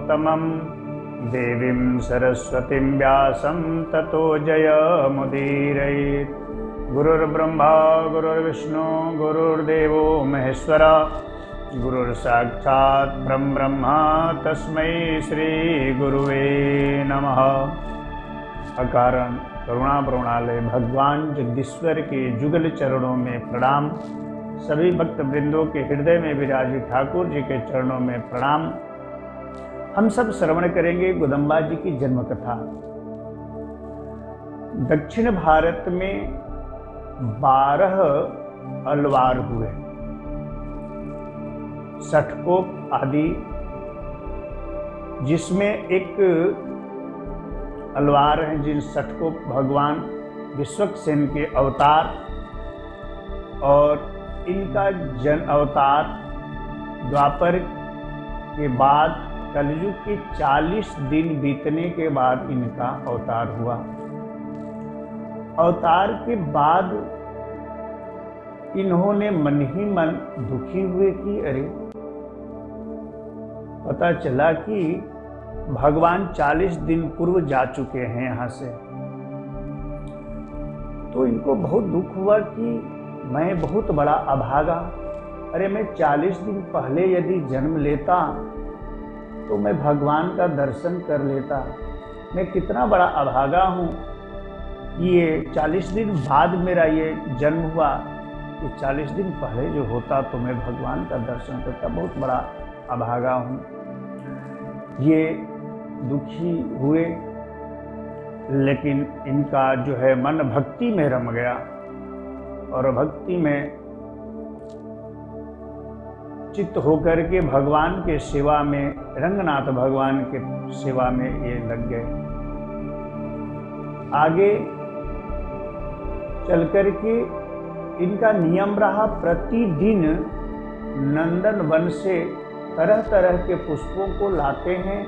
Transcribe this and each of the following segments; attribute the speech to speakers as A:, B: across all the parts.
A: पुरुषोत्तमं देवीं सरस्वतीं व्यासं ततो जयमुदीरयेत्। गुरुर्ब्रह्मा गुरुर्विष्णु गुरुर्देवो महेश्वरा, गुरुर्साक्षात् परब्रह्म तस्मै श्री गुरुवे नमः। अकारण करुणा प्रणालय भगवान जगदीश्वर के जुगल चरणों में प्रणाम। सभी भक्त वृंदों के हृदय में विराजित ठाकुर जी के चरणों में प्रणाम। हम सब श्रवण करेंगे गुदम्बा जी की जन्म कथा। दक्षिण भारत में 12 अलवार हुए, सठकोप आदि, जिसमें एक अलवार हैं जिन सठकोप भगवान विश्वक्सेन के अवतार, और इनका जन अवतार द्वापर के बाद कलयुग के 40 दिन बीतने के बाद इनका अवतार हुआ। अवतार के बाद इन्होंने मन ही मन दुखी हुए कि अरे, पता चला कि भगवान 40 दिन पूर्व जा चुके हैं यहाँ से। तो इनको बहुत दुख हुआ कि मैं बहुत बड़ा अभागा, अरे मैं 40 दिन पहले यदि जन्म लेता तो मैं भगवान का दर्शन कर लेता। मैं कितना बड़ा अभागा हूँ, ये 40 दिन बाद मेरा ये जन्म हुआ, ये 40 दिन पहले जो होता तो मैं भगवान का दर्शन करता। बहुत बड़ा अभागा हूँ। ये दुखी हुए, लेकिन इनका जो है मन भक्ति में रम गया, और भक्ति में चित्त होकर के भगवान के सेवा में, रंगनाथ भगवान के सेवा में ये लग गए। आगे चल कर के इनका नियम रहा, प्रतिदिन नंदन वन से तरह तरह के पुष्पों को लाते हैं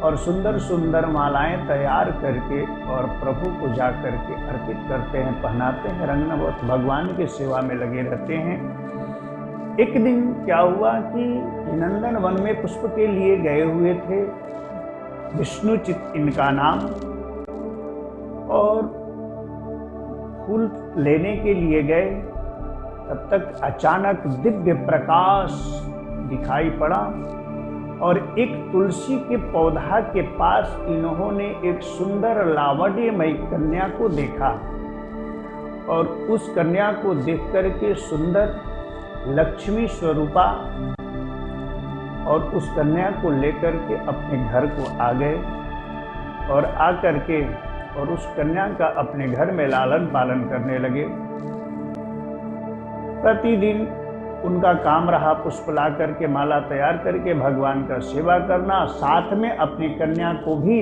A: और सुंदर सुंदर मालाएं तैयार करके और प्रभु को जा करके अर्पित करते हैं, पहनाते हैं। रंगनाथ भगवान की सेवा में लगे रहते हैं। एक दिन क्या हुआ कि नंदन वन में पुष्प के लिए गए हुए थे, विष्णुचित इनका नाम, और फूल लेने के लिए गए। तब तक अचानक दिव्य प्रकाश दिखाई पड़ा, और एक तुलसी के पौधा के पास इन्होंने एक सुंदर लावण्यमयी कन्या को देखा, और उस कन्या को देख करके सुंदर लक्ष्मी स्वरूपा, और उस कन्या को लेकर के अपने घर को आ गए, और आकर के और उस कन्या का अपने घर में लालन पालन करने लगे। प्रतिदिन उनका काम रहा पुष्प ला करके माला तैयार करके भगवान का सेवा करना, साथ में अपनी कन्या को भी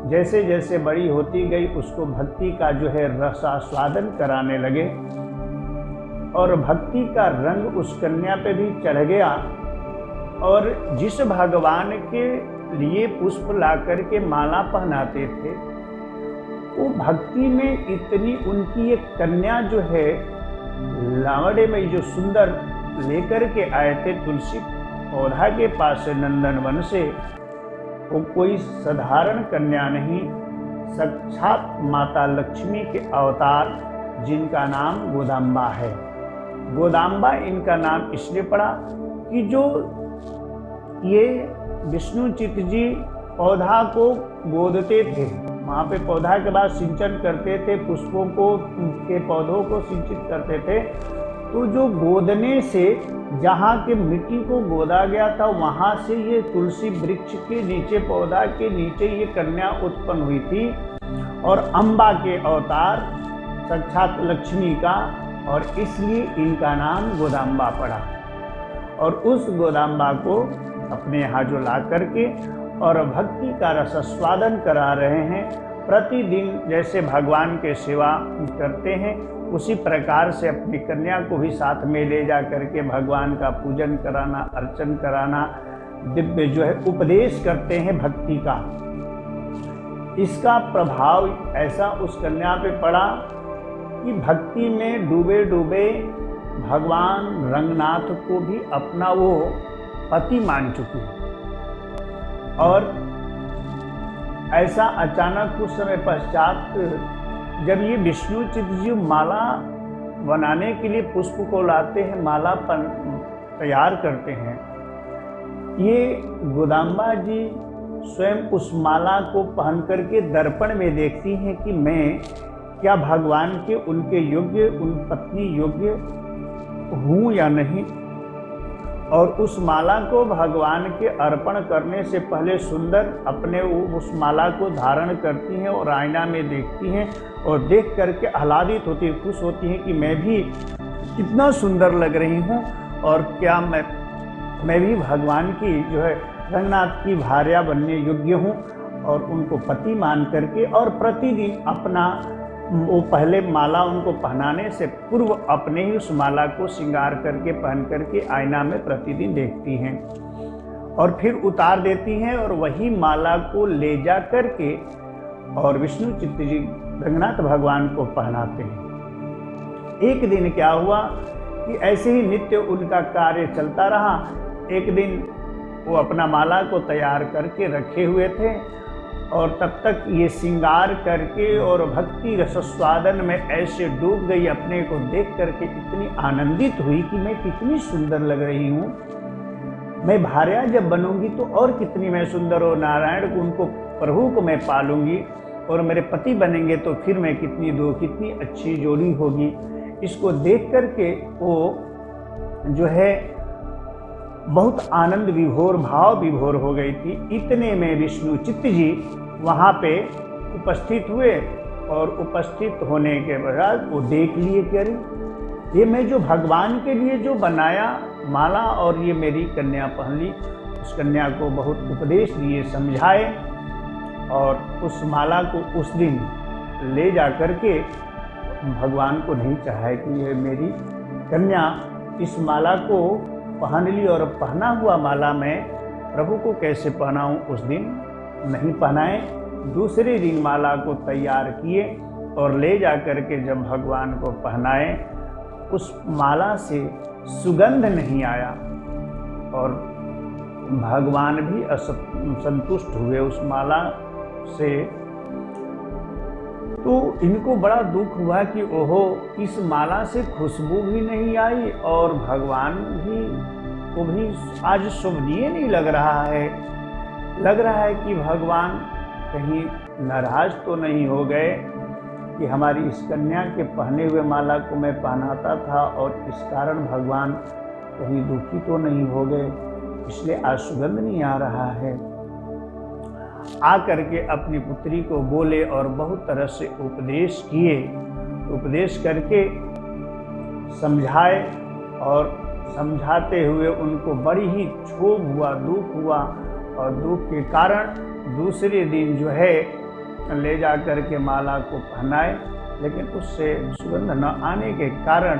A: जैसे जैसे बड़ी होती गई उसको भक्ति का जो है रसास्वादन कराने लगे, और भक्ति का रंग उस कन्या पे भी चढ़ गया। और जिस भगवान के लिए पुष्प ला करके माला पहनाते थे, वो भक्ति में इतनी उनकी एक कन्या जो है लावण्य में जो सुंदर लेकर के आए थे तुलसी पौधा के पास से नंदन वन से, वो कोई साधारण कन्या नहीं, साक्षात माता लक्ष्मी के अवतार, जिनका नाम गोदाम्बा है। गोदाम्बा इनका नाम इसलिए पड़ा कि जो ये विष्णुचित जी पौधा को गोदते थे, वहाँ पे पौधा के बाद सिंचन करते थे, पुष्पों को के पौधों को सिंचित करते थे। तो जो गोदने से जहाँ के मिट्टी को गोदा गया था, वहाँ से ये तुलसी वृक्ष के नीचे, पौधा के नीचे ये कन्या उत्पन्न हुई थी, और अम्बा के अवतार साक्षात लक्ष्मी का, और इसलिए इनका नाम गोदाम्बा पड़ा। और उस गोदाम्बा को अपने यहाँ जो ला करके और भक्ति का रसास्वादन करा रहे हैं, प्रतिदिन जैसे भगवान के सेवा करते हैं उसी प्रकार से अपनी कन्या को भी साथ में ले जा करके भगवान का पूजन कराना, अर्चन कराना, दिव्य जो है उपदेश करते हैं भक्ति का। इसका प्रभाव ऐसा उस कन्या पे पड़ा कि भक्ति में डूबे डूबे भगवान रंगनाथ को भी अपना वो पति मान चुकी है। और ऐसा अचानक कुछ समय पश्चात जब ये विष्णु चित्त जी माला बनाने के लिए पुष्प को लाते हैं, माला तैयार करते हैं, ये गोदाम्बा जी स्वयं उस माला को पहन करके दर्पण में देखती हैं कि मैं क्या भगवान के उनके योग्य, उन पत्नी योग्य हूँ या नहीं। और उस माला को भगवान के अर्पण करने से पहले सुंदर अपने उस माला को धारण करती हैं और आईना में देखती हैं और देख करके आह्लादित होती, खुश होती हैं कि मैं भी कितना सुंदर लग रही हूँ और क्या मैं भी भगवान की जो है रंगनाथ की भार्या बनने योग्य हूँ। और उनको पति मान करके और प्रतिदिन अपना वो पहले माला उनको पहनाने से पूर्व अपने ही उस माला को श्रृंगार करके पहन करके आईना में प्रतिदिन देखती हैं और फिर उतार देती हैं और वही माला को ले जा करके और विष्णु चित्त जी रंगनाथ भगवान को पहनाते हैं। एक दिन क्या हुआ कि ऐसे ही नित्य उनका कार्य चलता रहा। एक दिन वो अपना माला को तैयार करके रखे हुए थे और तब तक ये श्रृंगार करके और भक्ति रसस्वादन में ऐसे डूब गई, अपने को देख करके इतनी आनंदित हुई कि मैं कितनी सुंदर लग रही हूँ, मैं भार्या जब बनूंगी तो और कितनी मैं सुंदर हो, नारायण को उनको प्रभु को मैं पालूंगी और मेरे पति बनेंगे तो फिर मैं कितनी अच्छी जोड़ी होगी। इसको देख करके वो जो है बहुत आनंद विभोर, भाव विभोर हो गई थी। इतने में विष्णु चित्त जी वहाँ पे उपस्थित हुए और उपस्थित होने के बाद वो देख लिए कि अरे ये मैं जो भगवान के लिए जो बनाया माला और ये मेरी कन्या पहन ली। उस कन्या को बहुत उपदेश दिए, समझाए और उस माला को उस दिन ले जा करके भगवान को नहीं चाहा कि ये मेरी कन्या इस माला को पहन ली और पहना हुआ माला मैं प्रभु को कैसे पहनाऊं। उस दिन नहीं पहनाए, दूसरे दिन माला को तैयार किए और ले जा करके जब भगवान को पहनाए, उस माला से सुगंध नहीं आया और भगवान भी असंतुष्ट हुए उस माला से। तो इनको बड़ा दुख हुआ कि ओहो, इस माला से खुशबू भी नहीं आई और भगवान भी को भी आज शोभनीय नहीं लग रहा है। लग रहा है कि भगवान कहीं नाराज तो नहीं हो गए कि हमारी इस कन्या के पहने हुए माला को मैं पहनाता था और इस कारण भगवान कहीं दुखी तो नहीं हो गए, इसलिए आज सुगंध नहीं आ रहा है। आकर के अपनी पुत्री को बोले और बहुत तरह से उपदेश किए, उपदेश करके समझाए और समझाते हुए उनको बड़ी ही क्षोभ हुआ, दुख हुआ और दुख के कारण दूसरे दिन जो है ले जा कर के माला को पहनाए, लेकिन उससे सुगंध न आने के कारण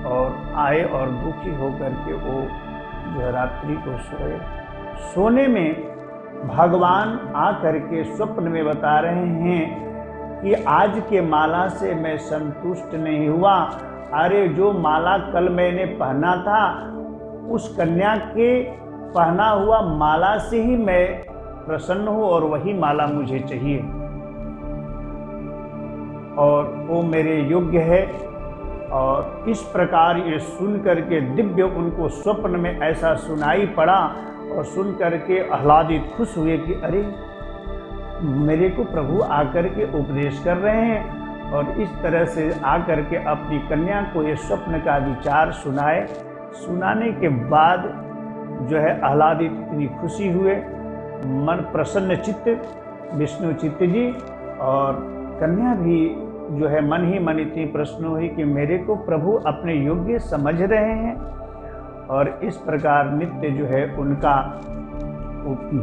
A: और आए और दुखी होकर के वो जो रात्रि को सोए। सोने में भगवान आकर के स्वप्न में बता रहे हैं कि आज के माला से मैं संतुष्ट नहीं हुआ। अरे जो माला कल मैंने पहना था उस कन्या के पहना हुआ माला से ही मैं प्रसन्न हूँ और वही माला मुझे चाहिए और वो मेरे योग्य है। और इस प्रकार ये सुन करके दिव्य उनको स्वप्न में ऐसा सुनाई पड़ा और सुन करके आह्लादित खुश हुए कि अरे मेरे को प्रभु आकर के उपदेश कर रहे हैं। और इस तरह से आकर के अपनी कन्या को ये स्वप्न का विचार सुनाए। सुनाने के बाद जो है आह्लादित इतनी खुशी हुए, मन प्रसन्न चित्त विष्णु चित्त जी और कन्या भी जो है मन ही मन इतनी प्रसन्न हुई कि मेरे को प्रभु अपने योग्य समझ रहे हैं। और इस प्रकार नित्य जो है उनका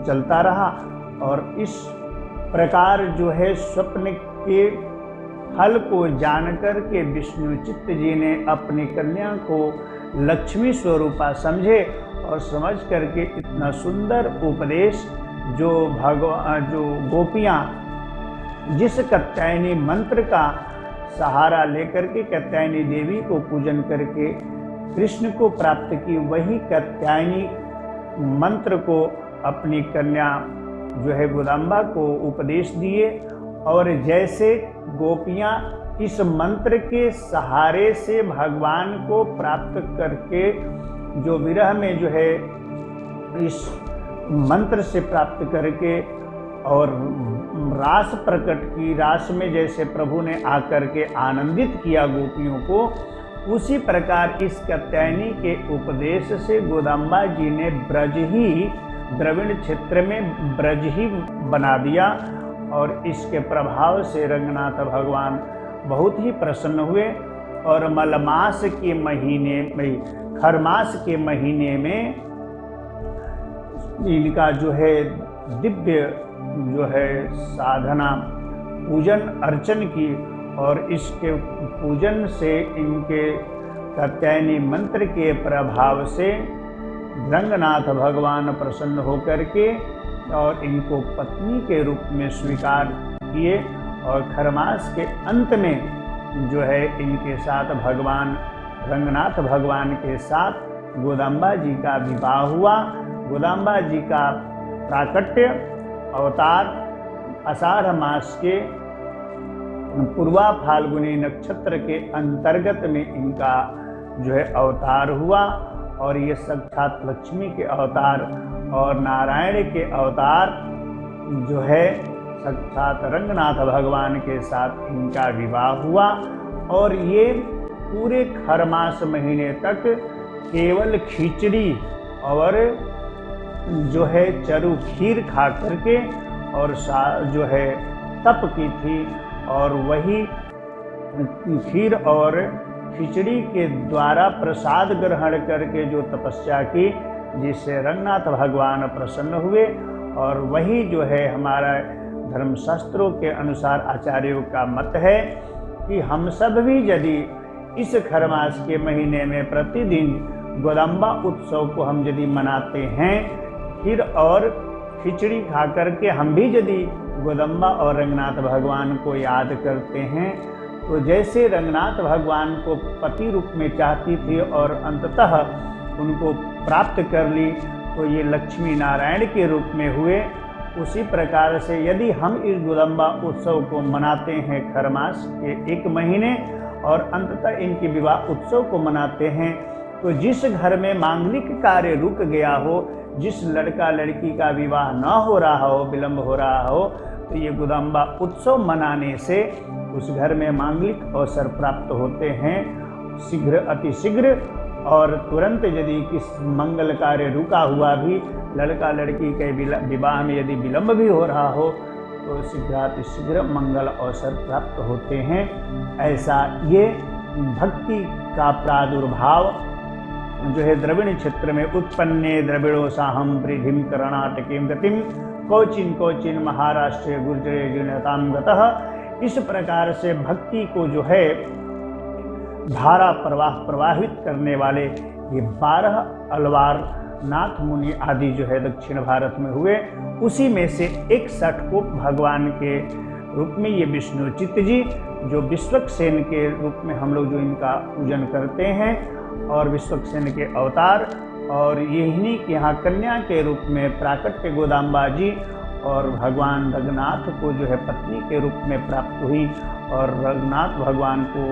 A: चलता रहा और इस प्रकार जो है स्वप्न के फल को जानकर के विष्णु चित्त जी ने अपनी कन्या को लक्ष्मी स्वरूपा समझे और समझ करके इतना सुंदर उपदेश जो गोपियाँ जिस कात्यायनी मंत्र का सहारा लेकर के कात्यायनी देवी को पूजन करके कृष्ण को प्राप्त की, वही कात्यायनी मंत्र को अपनी कन्या जो है गोदाम्बा को उपदेश दिए, और जैसे गोपियाँ इस मंत्र के सहारे से भगवान को प्राप्त करके जो विरह में जो है इस मंत्र से प्राप्त करके और रास प्रकट की, रास में जैसे प्रभु ने आकर के आनंदित किया गोपियों को, उसी प्रकार इस कात्यायनी के उपदेश से गोदाम्बा जी ने ब्रज ही, द्रविड़ क्षेत्र में ब्रज ही बना दिया। और इसके प्रभाव से रंगनाथ भगवान बहुत ही प्रसन्न हुए, और मलमास के महीने में, खरमास के महीने में इनका जो है दिव्य जो है साधना, पूजन अर्चन की, और इसके पूजन से, इनके कात्यायनी मंत्र के प्रभाव से रंगनाथ भगवान प्रसन्न होकर के और इनको पत्नी के रूप में स्वीकार किए। और खरमास के अंत में जो है इनके साथ भगवान रंगनाथ भगवान के साथ गोदाम्बा जी का विवाह हुआ। गोदाम्बा जी का प्राकट्य अवतार आषाढ़ मास के पूर्वा फाल्गुनी नक्षत्र के अंतर्गत में इनका जो है अवतार हुआ। और ये साक्षात लक्ष्मी के अवतार और नारायण के अवतार जो है साक्षात रंगनाथ भगवान के साथ इनका विवाह हुआ। और ये पूरे खरमास महीने तक केवल खिचड़ी और जो है चरु खीर खा करके और जो है तप की थी, और वही खीर और खिचड़ी के द्वारा प्रसाद ग्रहण करके जो तपस्या की, जिससे रंगनाथ भगवान प्रसन्न हुए। और वही जो है हमारा धर्मशास्त्रों के अनुसार आचार्यों का मत है कि हम सब भी यदि इस खरमास के महीने में प्रतिदिन गोदाम्बा उत्सव को हम यदि मनाते हैं, खीर और खिचड़ी खा करके हम भी यदि गोदाम्बा और रंगनाथ भगवान को याद करते हैं, तो जैसे रंगनाथ भगवान को पति रूप में चाहती थी और अंततः उनको प्राप्त कर ली, तो ये लक्ष्मी नारायण के रूप में हुए। उसी प्रकार से यदि हम इस गोदाम्बा उत्सव को मनाते हैं खरमास के एक महीने और अंततः इनके विवाह उत्सव को मनाते हैं, तो जिस घर में मांगलिक कार्य रुक गया हो, जिस लड़का लड़की का विवाह न हो रहा हो, विलंब हो रहा हो, तो ये गोदाम्बा उत्सव मनाने से उस घर में मांगलिक अवसर प्राप्त होते हैं शीघ्र, अति शीघ्र। और तुरंत यदि किस मंगल कार्य रुका हुआ भी, लड़का लड़की के विवाह में यदि विलंब भी हो रहा हो, तो शीघ्राति शीघ्र मंगल अवसर प्राप्त होते हैं। ऐसा ये भक्ति का प्रादुर्भाव जो है द्रविड़ क्षेत्र में उत्पन्ने द्रविड़ोसाहम प्रीधिम कर्णाटकीं गतिम कोचिन कोचिन महाराष्ट्र गुर्जरे जुनताम गतः, इस प्रकार से भक्ति को जो है धारा प्रवाहित करने वाले ये 12 अलवार नाथ मुनि आदि जो है दक्षिण भारत में हुए। उसी में से 61 को भगवान के रूप में ये विष्णुचित्त जी जो विश्वक्सेन के रूप में हम लोग जो इनका पूजन करते हैं, और विश्वक्सेन के अवतार, और यही के यहाँ कन्या के रूप में प्राकट्य गोदाम्बा जी, और भगवान रघुनाथ को जो है पत्नी के रूप में प्राप्त हुई, और रघुनाथ भगवान को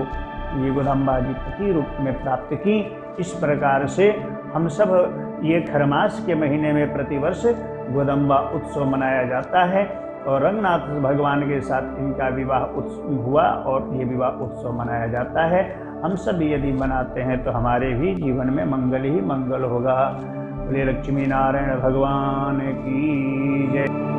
A: ये गोदाम्बा जी पति रूप में प्राप्त की। इस प्रकार से हम सब ये खरमास के महीने में प्रतिवर्ष गोदाम्बा उत्सव मनाया जाता है, और रंगनाथ भगवान के साथ इनका विवाह हुआ और ये विवाह उत्सव मनाया जाता है। हम सब यदि मनाते हैं तो हमारे भी जीवन में मंगल ही मंगल होगा। बोले लक्ष्मी नारायण भगवान की जय।